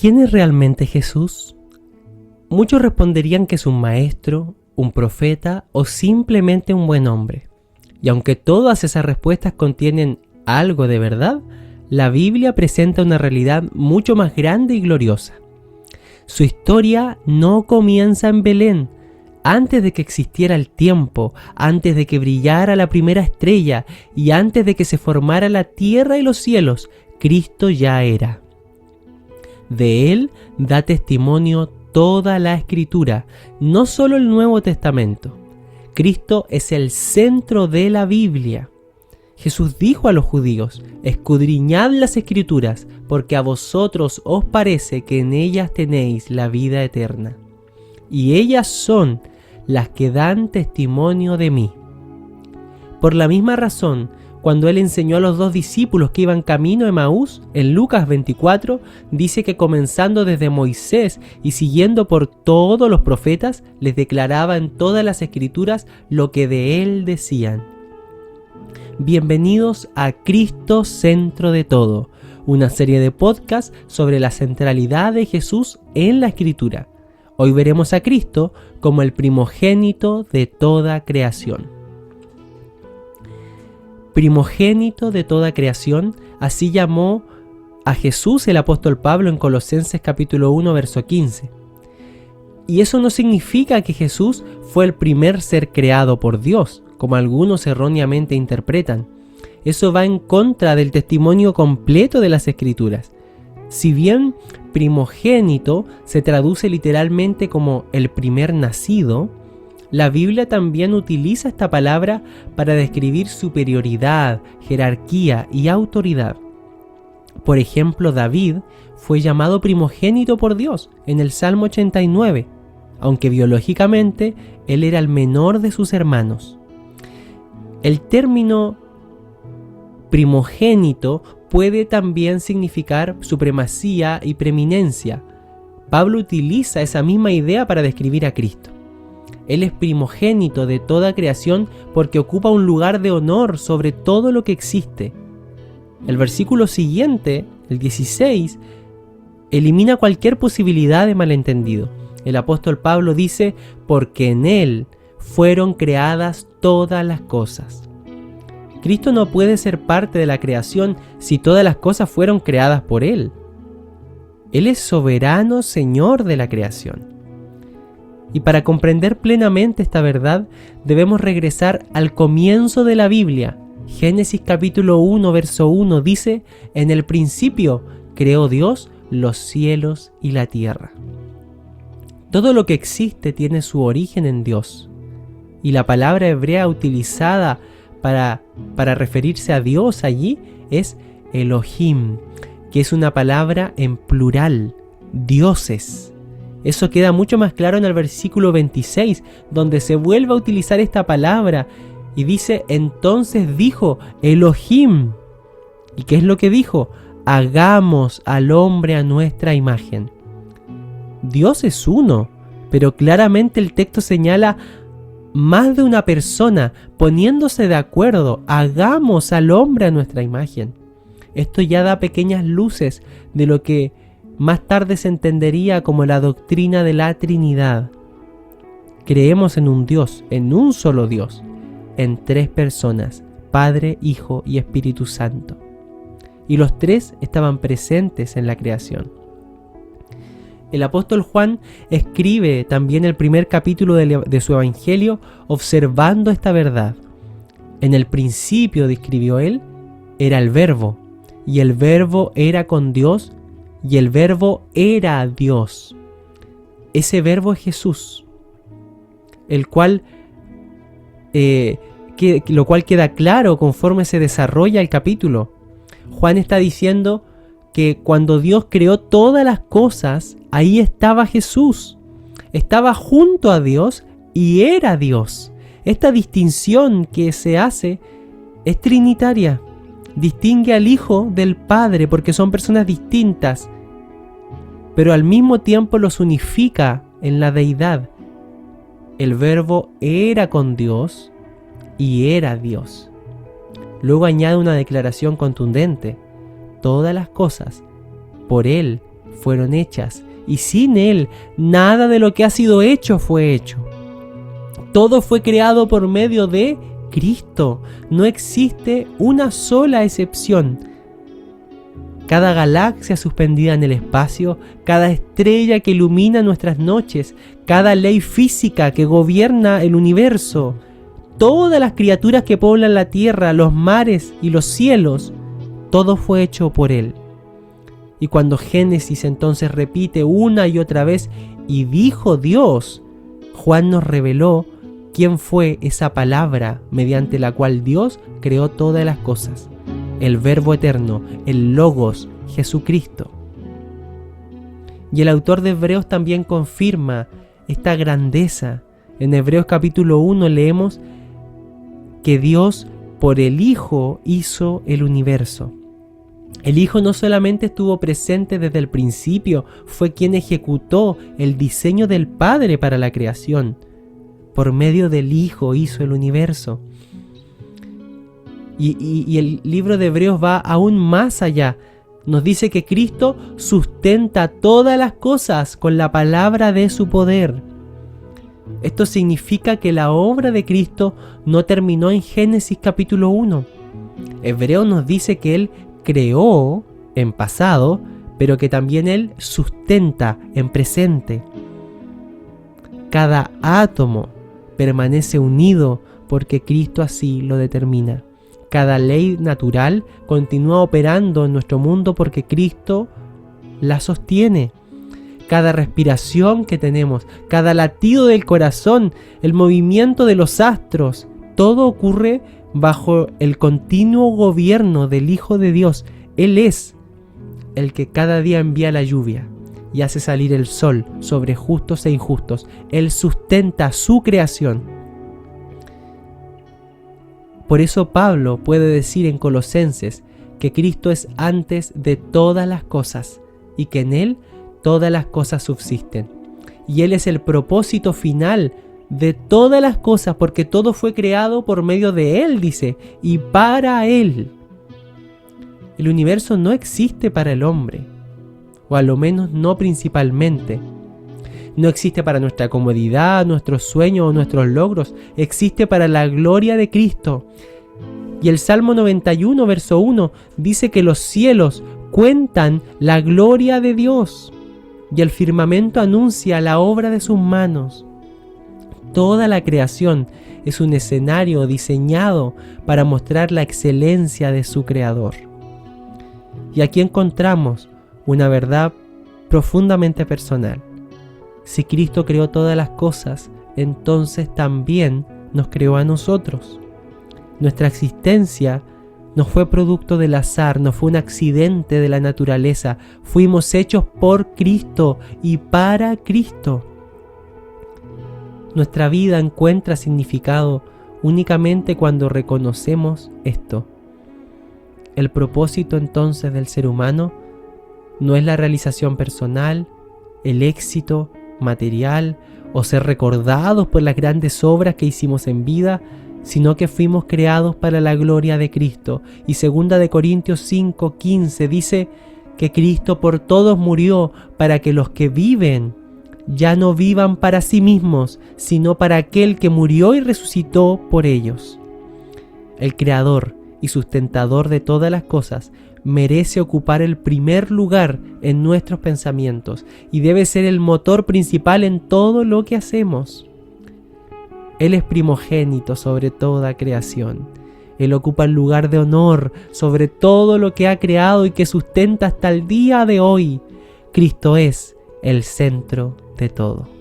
¿Quién es realmente Jesús? Muchos responderían que es un maestro, un profeta o simplemente un buen hombre. Y aunque todas esas respuestas contienen algo de verdad, la Biblia presenta una realidad mucho más grande y gloriosa. Su historia no comienza en Belén. Antes de que existiera el tiempo, antes de que brillara la primera estrella y antes de que se formara la tierra y los cielos, Cristo ya era. De Él da testimonio toda la Escritura, no solo el Nuevo Testamento. Cristo es el centro de la Biblia. Jesús dijo a los judíos: escudriñad las Escrituras, porque a vosotros os parece que en ellas tenéis la vida eterna. Y ellas son las que dan testimonio de mí. Por la misma razón, cuando Él enseñó a los 2 discípulos que iban camino a Emaús, en Lucas 24, dice que comenzando desde Moisés y siguiendo por todos los profetas, les declaraba en todas las Escrituras lo que de Él decían. Bienvenidos a Cristo Centro de Todo, una serie de podcasts sobre la centralidad de Jesús en la Escritura. Hoy veremos a Cristo como el primogénito de toda creación. Primogénito de toda creación, así llamó a Jesús el apóstol Pablo en Colosenses capítulo 1, verso 15. Y eso no significa que Jesús fue el primer ser creado por Dios, como algunos erróneamente interpretan. Eso va en contra del testimonio completo de las Escrituras. Si bien primogénito se traduce literalmente como el primer nacido, la Biblia también utiliza esta palabra para describir superioridad, jerarquía y autoridad. Por ejemplo, David fue llamado primogénito por Dios en el Salmo 89, aunque biológicamente él era el menor de sus hermanos. El término primogénito puede también significar supremacía y preeminencia. Pablo utiliza esa misma idea para describir a Cristo. Él es primogénito de toda creación porque ocupa un lugar de honor sobre todo lo que existe. El versículo siguiente, el 16, elimina cualquier posibilidad de malentendido. El apóstol Pablo dice: porque en Él fueron creadas todas las cosas. Cristo no puede ser parte de la creación si todas las cosas fueron creadas por Él. Él es soberano Señor de la creación. Y para comprender plenamente esta verdad, debemos regresar al comienzo de la Biblia. Génesis capítulo 1, verso 1 dice: en el principio creó Dios los cielos y la tierra. Todo lo que existe tiene su origen en Dios. Y la palabra hebrea utilizada para referirse a Dios allí es Elohim, que es una palabra en plural, dioses. Eso queda mucho más claro en el versículo 26, donde se vuelve a utilizar esta palabra y dice: entonces dijo Elohim. ¿Y qué es lo que dijo? Hagamos al hombre a nuestra imagen. Dios es uno, pero claramente el texto señala más de una persona poniéndose de acuerdo. Hagamos al hombre a nuestra imagen. Esto ya da pequeñas luces de lo que más tarde se entendería como la doctrina de la Trinidad. Creemos en un Dios, en un solo Dios, en 3 personas, Padre, Hijo y Espíritu Santo. Y los 3 estaban presentes en la creación. El apóstol Juan escribe también el primer capítulo de su evangelio observando esta verdad. En el principio, describió él, era el Verbo, y el Verbo era con Dios, y el Verbo era Dios. Ese Verbo es Jesús, el cual, lo cual queda claro conforme se desarrolla el capítulo. Juan está diciendo que cuando Dios creó todas las cosas, ahí estaba Jesús. Estaba junto a Dios y era Dios. Esta distinción que se hace es trinitaria. Distingue al Hijo del Padre porque son personas distintas, pero al mismo tiempo los unifica en la deidad. El Verbo era con Dios y era Dios. Luego añade una declaración contundente: todas las cosas por Él fueron hechas, y sin Él nada de lo que ha sido hecho fue hecho. Todo fue creado por medio de Cristo. No existe una sola excepción. Cada galaxia suspendida en el espacio, cada estrella que ilumina nuestras noches, cada ley física que gobierna el universo, todas las criaturas que poblan la tierra, los mares y los cielos, todo fue hecho por Él. Y cuando Génesis entonces repite una y otra vez, y dijo Dios, Juan nos reveló quién fue esa palabra mediante la cual Dios creó todas las cosas. El Verbo eterno, el Logos, Jesucristo. Y el autor de Hebreos también confirma esta grandeza. En Hebreos capítulo 1 leemos que Dios por el Hijo hizo el universo. El Hijo no solamente estuvo presente desde el principio, fue quien ejecutó el diseño del Padre para la creación. Por medio del Hijo hizo el universo. Y el libro de Hebreos va aún más allá. Nos dice que Cristo sustenta todas las cosas con la palabra de su poder. Esto significa que la obra de Cristo no terminó en Génesis capítulo 1. Hebreos nos dice que Él creó en pasado, pero que también Él sustenta en presente. Cada átomo permanece unido porque Cristo así lo determina. Cada ley natural continúa operando en nuestro mundo porque Cristo la sostiene. Cada respiración que tenemos, cada latido del corazón, el movimiento de los astros, todo ocurre bajo el continuo gobierno del Hijo de Dios. Él es el que cada día envía la lluvia y hace salir el sol sobre justos e injustos. Él sustenta su creación. Por eso Pablo puede decir en Colosenses que Cristo es antes de todas las cosas y que en Él todas las cosas subsisten. Y Él es el propósito final de todas las cosas porque todo fue creado por medio de Él, dice, y para Él. El universo no existe para el hombre, o a lo menos no principalmente. No existe para nuestra comodidad, nuestros sueños o nuestros logros. Existe para la gloria de Cristo. Y el Salmo 91, verso 1, dice que los cielos cuentan la gloria de Dios y el firmamento anuncia la obra de sus manos. Toda la creación es un escenario diseñado para mostrar la excelencia de su Creador. Y aquí encontramos una verdad profundamente personal. Si Cristo creó todas las cosas, entonces también nos creó a nosotros. Nuestra existencia no fue producto del azar, no fue un accidente de la naturaleza. Fuimos hechos por Cristo y para Cristo. Nuestra vida encuentra significado únicamente cuando reconocemos esto. El propósito entonces del ser humano no es la realización personal, el éxito material o ser recordados por las grandes obras que hicimos en vida, sino que fuimos creados para la gloria de Cristo. Y 2 de Corintios 5:15 dice que Cristo por todos murió para que los que viven ya no vivan para sí mismos, sino para aquel que murió y resucitó por ellos. El Creador y sustentador de todas las cosas merece ocupar el primer lugar en nuestros pensamientos y debe ser el motor principal en todo lo que hacemos. Él es primogénito sobre toda creación. Él ocupa el lugar de honor sobre todo lo que ha creado y que sustenta hasta el día de hoy. Cristo es el centro de todo.